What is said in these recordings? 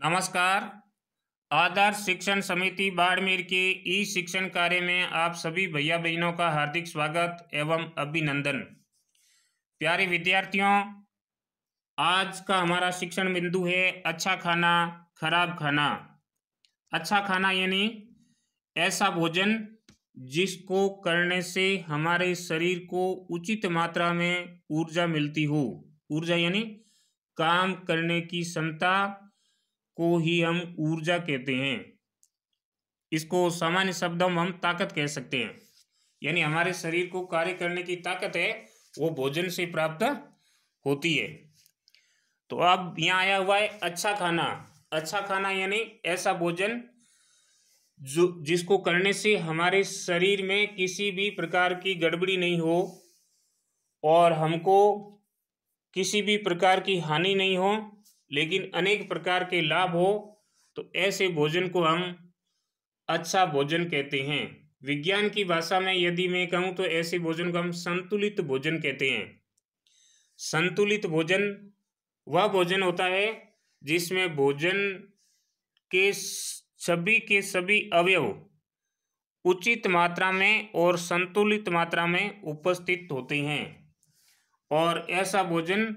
नमस्कार। आदर्श शिक्षण समिति बाड़मेर के ई शिक्षण कार्य में आप सभी भैया बहनों का हार्दिक स्वागत एवं अभिनंदन। प्यारे विद्यार्थियों, आज का हमारा शिक्षण बिंदु है अच्छा खाना खराब खाना। अच्छा खाना यानी ऐसा भोजन जिसको करने से हमारे शरीर को उचित मात्रा में ऊर्जा मिलती हो। ऊर्जा यानी काम करने की क्षमता को ही हम ऊर्जा कहते हैं। इसको सामान्य शब्दों में हम ताकत कह सकते हैं। यानी हमारे शरीर को कार्य करने की ताकत है वो भोजन से प्राप्त होती है। तो अब यहाँ आया हुआ है अच्छा खाना। अच्छा खाना यानी ऐसा भोजन जो जिसको करने से हमारे शरीर में किसी भी प्रकार की गड़बड़ी नहीं हो और हमको किसी भी प्रकार की हानि नहीं हो, लेकिन अनेक प्रकार के लाभ हो, तो ऐसे भोजन को हम अच्छा भोजन कहते हैं। विज्ञान की भाषा में यदि मैं कहूँ तो ऐसे भोजन को हम संतुलित भोजन कहते हैं। संतुलित भोजन वह भोजन होता है जिसमें भोजन के सभी अवयव उचित मात्रा में और संतुलित मात्रा में उपस्थित होते हैं। और ऐसा भोजन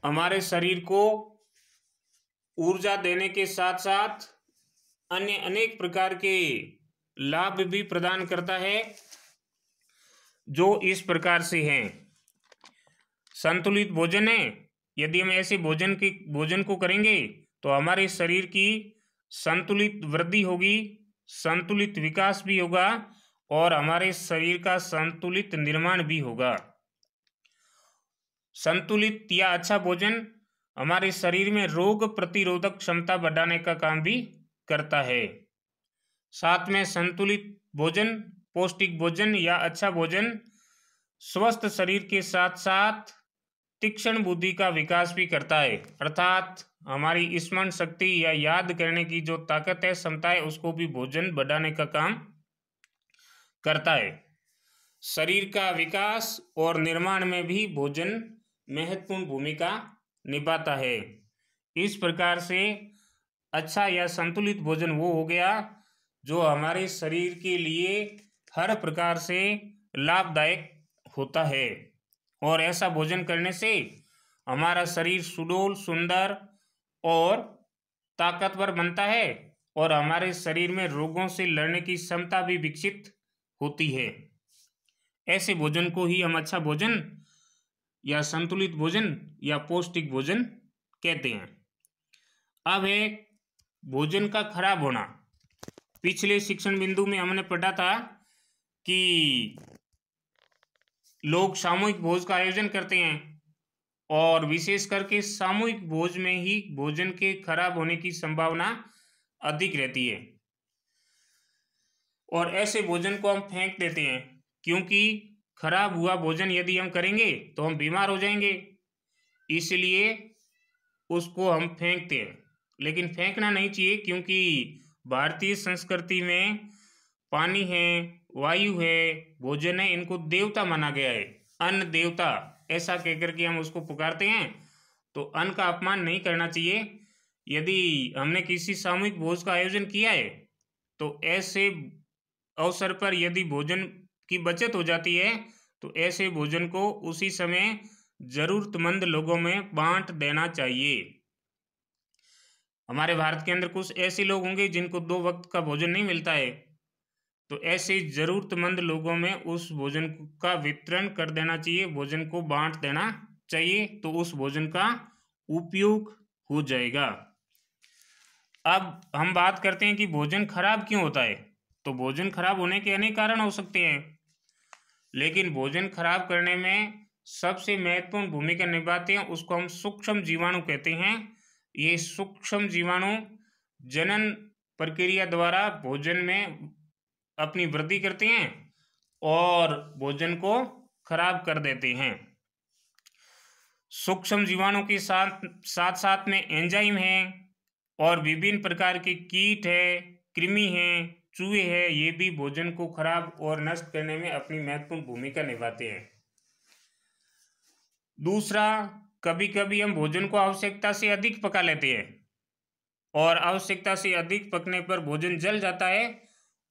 हमारे शरीर को ऊर्जा देने के साथ साथ अन्य अनेक प्रकार के लाभ भी प्रदान करता है, जो इस प्रकार से हैं। संतुलित भोजन है, यदि हम ऐसे भोजन को करेंगे तो हमारे शरीर की संतुलित वृद्धि होगी, संतुलित विकास भी होगा और हमारे शरीर का संतुलित निर्माण भी होगा। संतुलित या अच्छा भोजन हमारे शरीर में रोग प्रतिरोधक क्षमता बढ़ाने का काम भी करता है। साथ में संतुलित भोजन, पौष्टिक भोजन या अच्छा भोजन स्वस्थ शरीर के साथ साथ तीक्ष्ण बुद्धि का विकास भी करता है। अर्थात हमारी स्मरण शक्ति या याद करने की जो ताकत है, क्षमता है, उसको भी भोजन बढ़ाने का काम करता है। शरीर का विकास और निर्माण में भी भोजन महत्वपूर्ण भूमिका निभाता है। इस प्रकार से अच्छा या संतुलित भोजन वो हो गया जो हमारे शरीर के लिए हर प्रकार से लाभदायक होता है। और ऐसा भोजन करने से हमारा शरीर सुडौल, सुंदर और ताकतवर बनता है और हमारे शरीर में रोगों से लड़ने की क्षमता भी विकसित होती है। ऐसे भोजन को ही हम अच्छा भोजन या संतुलित भोजन या पौष्टिक भोजन कहते हैं। अब है भोजन का खराब होना। पिछले शिक्षण बिंदु में हमने पढ़ा था कि लोग सामूहिक भोज का आयोजन करते हैं और विशेष करके सामूहिक भोज में ही भोजन के खराब होने की संभावना अधिक रहती है। और ऐसे भोजन को हम फेंक देते हैं, क्योंकि खराब हुआ भोजन यदि हम करेंगे तो हम बीमार हो जाएंगे, इसलिए उसको हम फेंकते हैं। लेकिन फेंकना नहीं चाहिए, क्योंकि भारतीय संस्कृति में पानी है, वायु है, भोजन है, इनको देवता माना गया है। अन्न देवता ऐसा कहकर के हम उसको पुकारते हैं, तो अन्न का अपमान नहीं करना चाहिए। यदि हमने किसी सामूहिक भोज का आयोजन किया है तो ऐसे अवसर पर यदि भोजन की बचत हो जाती है तो ऐसे भोजन को उसी समय जरूरतमंद लोगों में बांट देना चाहिए। हमारे भारत के अंदर कुछ ऐसे लोग होंगे जिनको 2 वक्त का भोजन नहीं मिलता है, तो ऐसे जरूरतमंद लोगों में उस भोजन का वितरण कर देना चाहिए, भोजन को बांट देना चाहिए, तो उस भोजन का उपयोग हो जाएगा। अब हम बात करते हैं कि भोजन खराब क्यों होता है। तो भोजन खराब होने के अनेक कारण हो सकते हैं, लेकिन भोजन खराब करने में सबसे महत्वपूर्ण भूमिका निभाते हैं, उसको हम सूक्ष्म जीवाणु कहते हैं। ये सूक्ष्म जीवाणु जनन प्रक्रिया द्वारा भोजन में अपनी वृद्धि करते हैं और भोजन को खराब कर देते हैं। सूक्ष्म जीवाणु के साथ साथ में एंजाइम हैं और विभिन्न प्रकार के कीट है, कृमि हैं, चूहे हैं, ये भी भोजन को खराब और नष्ट करने में अपनी महत्वपूर्ण भूमिका निभाते हैं। दूसरा, कभी कभी हम भोजन को आवश्यकता से अधिक पका लेते हैं और आवश्यकता से अधिक पकने पर भोजन जल जाता है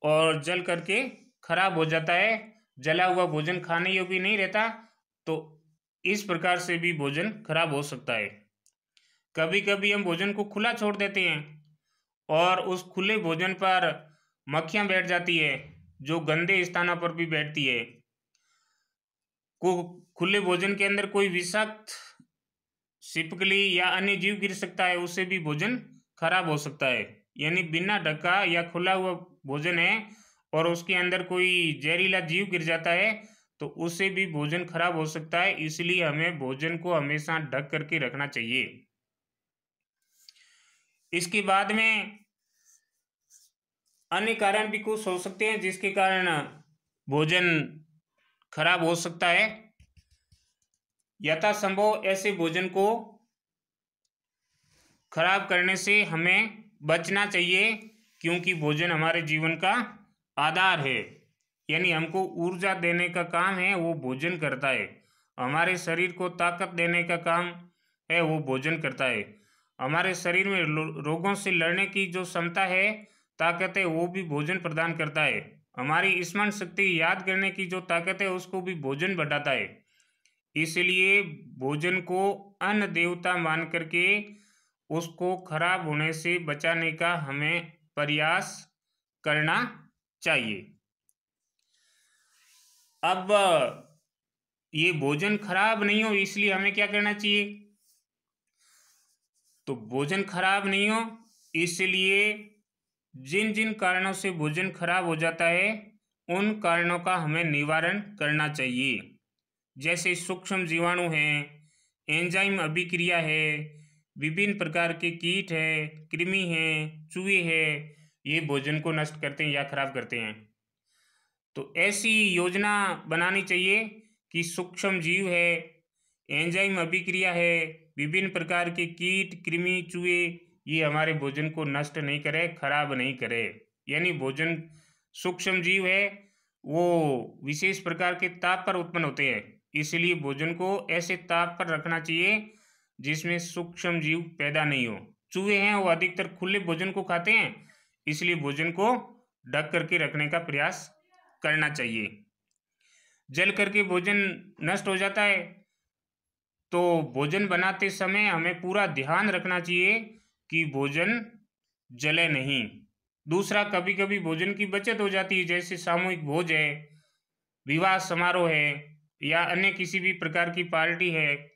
और जल करके खराब हो जाता है। जला हुआ भोजन खाने योग्य नहीं रहता, तो इस प्रकार से भी भोजन खराब हो सकता है। कभी कभी हम भोजन को खुला छोड़ देते हैं और उस खुले भोजन पर मक्खियां बैठ जाती है, जो गंदे स्थानों पर भी बैठती है। को खुले भोजन के अंदर कोई विषाक्त छिपकली या अन्य जीव गिर सकता है, उससे भी भोजन खराब हो सकता है। यानी बिना ढका या खुला हुआ भोजन है और उसके अंदर कोई जहरीला जीव गिर जाता है, तो उससे भी भोजन खराब हो सकता है। इसलिए हमें भोजन को हमेशा ढक करके रखना चाहिए। इसके बाद में अन्य कारण भी कुछ हो सकते हैं जिसके कारण भोजन खराब हो सकता है। यथासंभव ऐसे भोजन को खराब करने से हमें बचना चाहिए, क्योंकि भोजन हमारे जीवन का आधार है। यानी हमको ऊर्जा देने का काम है वो भोजन करता है। हमारे शरीर को ताकत देने का काम है वो भोजन करता है। हमारे शरीर में रोगों से लड़ने की जो क्षमता है, ताकत है, वो भी भोजन प्रदान करता है। हमारी स्मरण शक्ति, याद करने की जो ताकत है, उसको भी भोजन बढ़ाता है। इसलिए भोजन को अन्न देवता मान करके उसको खराब होने से बचाने का हमें प्रयास करना चाहिए। अब ये भोजन खराब नहीं हो, इसलिए हमें क्या करना चाहिए? तो भोजन खराब नहीं हो इसलिए जिन जिन कारणों से भोजन खराब हो जाता है, उन कारणों का हमें निवारण करना चाहिए। जैसे सूक्ष्म जीवाणु हैं, एंजाइम अभिक्रिया है, विभिन्न प्रकार के कीट है, कृमि हैं, चूहे हैं, ये भोजन को नष्ट करते हैं या खराब करते हैं। तो ऐसी योजना बनानी चाहिए कि सूक्ष्म जीव है, एंजाइम अभिक्रिया है, विभिन्न प्रकार के कीट, कृमि, चूहे, ये हमारे भोजन को नष्ट नहीं करे, खराब नहीं करे। यानी भोजन सूक्ष्म जीव है, वो विशेष प्रकार के ताप पर उत्पन्न होते हैं, इसलिए भोजन को ऐसे ताप पर रखना चाहिए जिसमें सूक्ष्म जीव पैदा नहीं हो। चूहे हैं वो अधिकतर खुले भोजन को खाते हैं, इसलिए भोजन को ढक करके रखने का प्रयास करना चाहिए। जल करके भोजन नष्ट हो जाता है, तो भोजन बनाते समय हमें पूरा ध्यान रखना चाहिए कि भोजन जले नहीं। दूसरा, कभी कभी भोजन की बचत हो जाती है, जैसे सामूहिक भोज है, विवाह समारोह है, या अन्य किसी भी प्रकार की पार्टी है,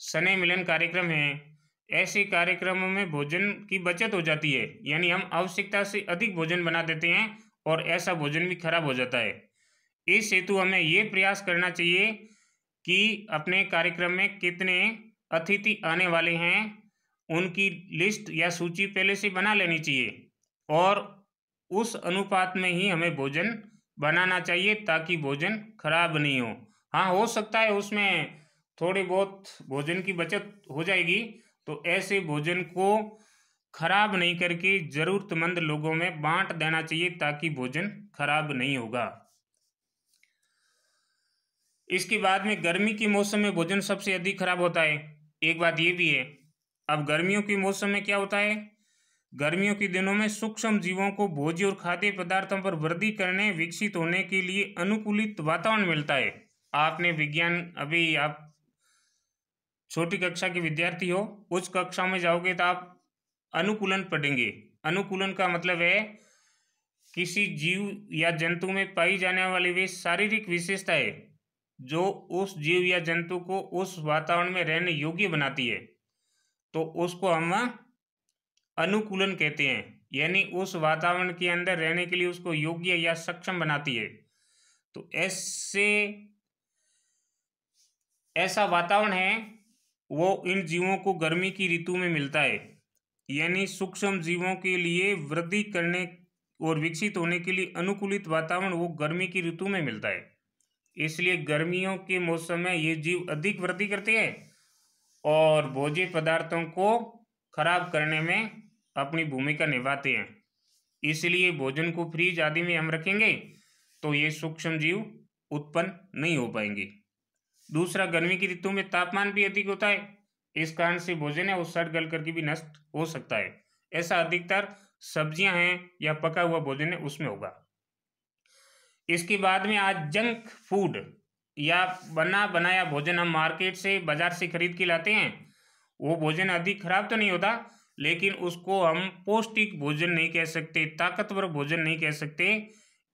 स्नेह मिलन कार्यक्रम है। ऐसे कार्यक्रमों में भोजन की बचत हो जाती है, यानी हम आवश्यकता से अधिक भोजन बना देते हैं और ऐसा भोजन भी खराब हो जाता है। इस हेतु हमें ये प्रयास करना चाहिए कि अपने कार्यक्रम में कितने अतिथि आने वाले हैं, उनकी लिस्ट या सूची पहले से बना लेनी चाहिए और उस अनुपात में ही हमें भोजन बनाना चाहिए, ताकि भोजन खराब नहीं हो। हाँ, हो सकता है उसमें थोड़ी बहुत भोजन की बचत हो जाएगी, तो ऐसे भोजन को खराब नहीं करके जरूरतमंद लोगों में बांट देना चाहिए, ताकि भोजन खराब नहीं होगा। इसके बाद में गर्मी के मौसम में भोजन सबसे अधिक खराब होता है। एक बात ये भी है, अब गर्मियों के मौसम में क्या होता है, गर्मियों के दिनों में सूक्ष्म जीवों को भोज्य और खाद्य पदार्थों पर वृद्धि करने, विकसित होने के लिए अनुकूलित वातावरण मिलता है। आपने विज्ञान, अभी आप छोटी कक्षा के विद्यार्थी हो, उच्च कक्षा में जाओगे तो आप अनुकूलन पढ़ेंगे। अनुकूलन का मतलब है किसी जीव या जंतु में पाई जाने वाली वे शारीरिक विशेषताएं जो उस जीव या जंतु को उस वातावरण में रहने योग्य बनाती है, तो उसको हम अनुकूलन कहते हैं। यानी उस वातावरण के अंदर रहने के लिए उसको योग्य या सक्षम बनाती है। तो ऐसा वातावरण है वो इन जीवों को गर्मी की ऋतु में मिलता है। यानी सूक्ष्म जीवों के लिए वृद्धि करने और विकसित होने के लिए अनुकूलित वातावरण वो गर्मी की ऋतु में मिलता है। इसलिए गर्मियों के मौसम में ये जीव अधिक वृद्धि करते हैं और भोज्य पदार्थों को खराब करने में अपनी भूमिका निभाते हैं। इसलिए भोजन को फ्रीज आदि में हम रखेंगे तो ये सूक्ष्म जीव उत्पन्न नहीं हो पाएंगे। दूसरा, गर्मी की ऋतु में तापमान भी अधिक होता है, इस कारण से भोजन है वो सड़ गल करके भी नष्ट हो सकता है। ऐसा अधिकतर सब्जियां हैं या पका हुआ भोजन है उसमें होगा। इसके बाद में आज जंक फूड या बना बनाया भोजन हम मार्केट से बाजार से खरीद के लाते हैं। वो भोजन अधिक खराब तो नहीं होता, लेकिन उसको हम पौष्टिक भोजन नहीं कह सकते, ताकतवर भोजन नहीं कह सकते।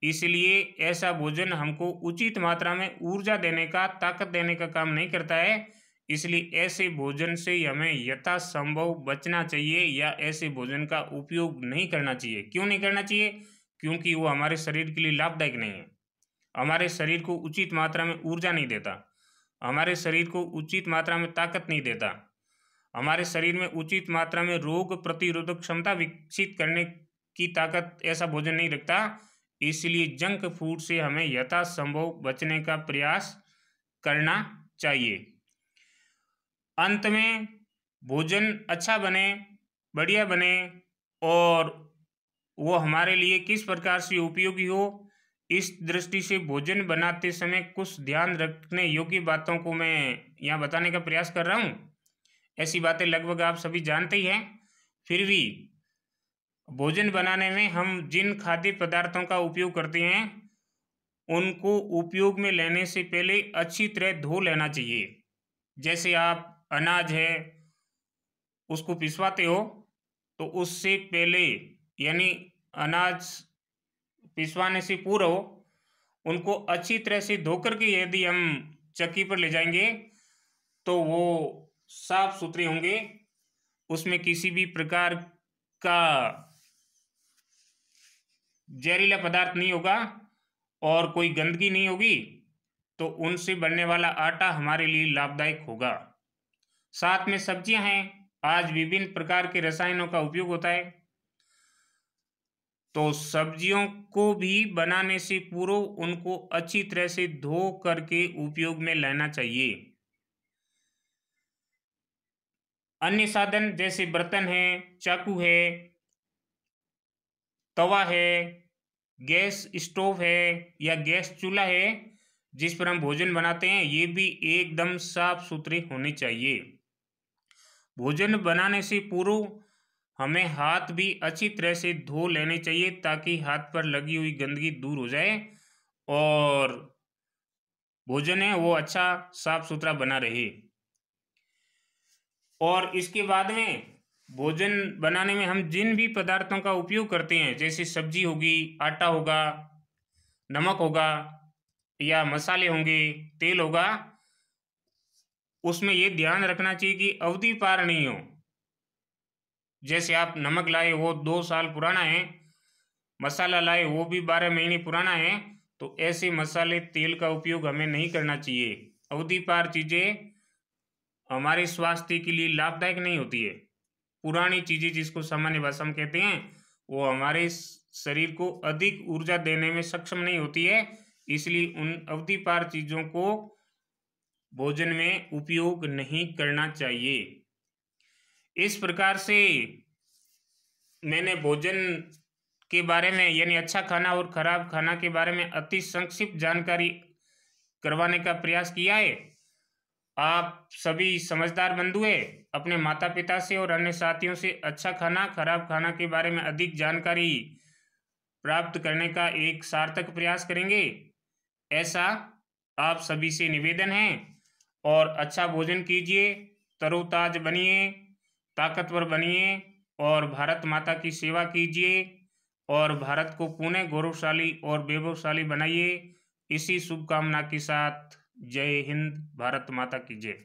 इसलिए ऐसा भोजन हमको उचित मात्रा में ऊर्जा देने का, ताकत देने का काम नहीं करता है। इसलिए ऐसे भोजन से हमें यथासंभव बचना चाहिए या ऐसे भोजन का उपयोग नहीं करना चाहिए। क्यों नहीं करना चाहिए? क्योंकि वो हमारे शरीर के लिए लाभदायक नहीं है, हमारे शरीर को उचित मात्रा में ऊर्जा नहीं देता, हमारे शरीर को उचित मात्रा में ताकत नहीं देता, हमारे शरीर में उचित मात्रा में रोग प्रतिरोधक क्षमता विकसित करने की ताकत ऐसा भोजन नहीं रखता। इसलिए जंक फूड से हमें यथासंभव बचने का प्रयास करना चाहिए। अंत में भोजन अच्छा बने, बढ़िया बने और वो हमारे लिए किस प्रकार से उपयोगी हो, इस दृष्टि से भोजन बनाते समय कुछ ध्यान रखने योग्य बातों को मैं यहाँ बताने का प्रयास कर रहा हूँ। ऐसी बातें लगभग आप सभी जानते ही हैं, फिर भी भोजन बनाने में हम जिन खाद्य पदार्थों का उपयोग करते हैं उनको उपयोग में लेने से पहले अच्छी तरह धो लेना चाहिए। जैसे आप अनाज है उसको पिसवाते हो तो उससे पहले, यानी अनाज पिसवाने से पूर्व उनको अच्छी तरह से धो करके यदि हम चक्की पर ले जाएंगे तो वो साफ सुथरे होंगे, उसमें किसी भी प्रकार का जहरीला पदार्थ नहीं होगा और कोई गंदगी नहीं होगी, तो उनसे बनने वाला आटा हमारे लिए लाभदायक होगा। साथ में सब्जियां हैं, आज विभिन्न प्रकार के रसायनों का उपयोग होता है, तो सब्जियों को भी बनाने से पूर्व उनको अच्छी तरह से धो करके उपयोग में लेना चाहिए। अन्य साधन जैसे बर्तन है, चाकू है, तवा है, गैस स्टोव है या गैस चूल्हा है जिस पर हम भोजन बनाते हैं, ये भी एकदम साफ सुथरे होने चाहिए। भोजन बनाने से पूर्व हमें हाथ भी अच्छी तरह से धो लेने चाहिए ताकि हाथ पर लगी हुई गंदगी दूर हो जाए और भोजन है वो अच्छा साफ सुथरा बना रहे। और इसके बाद में भोजन बनाने में हम जिन भी पदार्थों का उपयोग करते हैं, जैसे सब्जी होगी, आटा होगा, नमक होगा या मसाले होंगे, तेल होगा, उसमें ये ध्यान रखना चाहिए कि अवधि पार नहीं हो। जैसे आप नमक लाए वो 2 साल पुराना है, मसाला लाए वो भी 12 महीने पुराना है, तो ऐसे मसाले तेल का उपयोग हमें नहीं करना चाहिए। अवधि पार चीज़ें हमारे स्वास्थ्य के लिए लाभदायक नहीं होती है। पुरानी चीज़ें जिसको सामान्य भाषा में कहते हैं, वो हमारे शरीर को अधिक ऊर्जा देने में सक्षम नहीं होती है। इसलिए उन अवधि पार चीज़ों को भोजन में उपयोग नहीं करना चाहिए। इस प्रकार से मैंने भोजन के बारे में, यानी अच्छा खाना और खराब खाना के बारे में अति संक्षिप्त जानकारी करवाने का प्रयास किया है। आप सभी समझदार बंधु हैं, अपने माता पिता से और अन्य साथियों से अच्छा खाना खराब खाना के बारे में अधिक जानकारी प्राप्त करने का एक सार्थक प्रयास करेंगे, ऐसा आप सभी से निवेदन है। और अच्छा भोजन कीजिए, तरोताज बनिए, ताकतवर बनिए और भारत माता की सेवा कीजिए और भारत को पुनः गौरवशाली और वैभवशाली बनाइए। इसी शुभकामना के साथ जय हिंद, भारत माता की जय।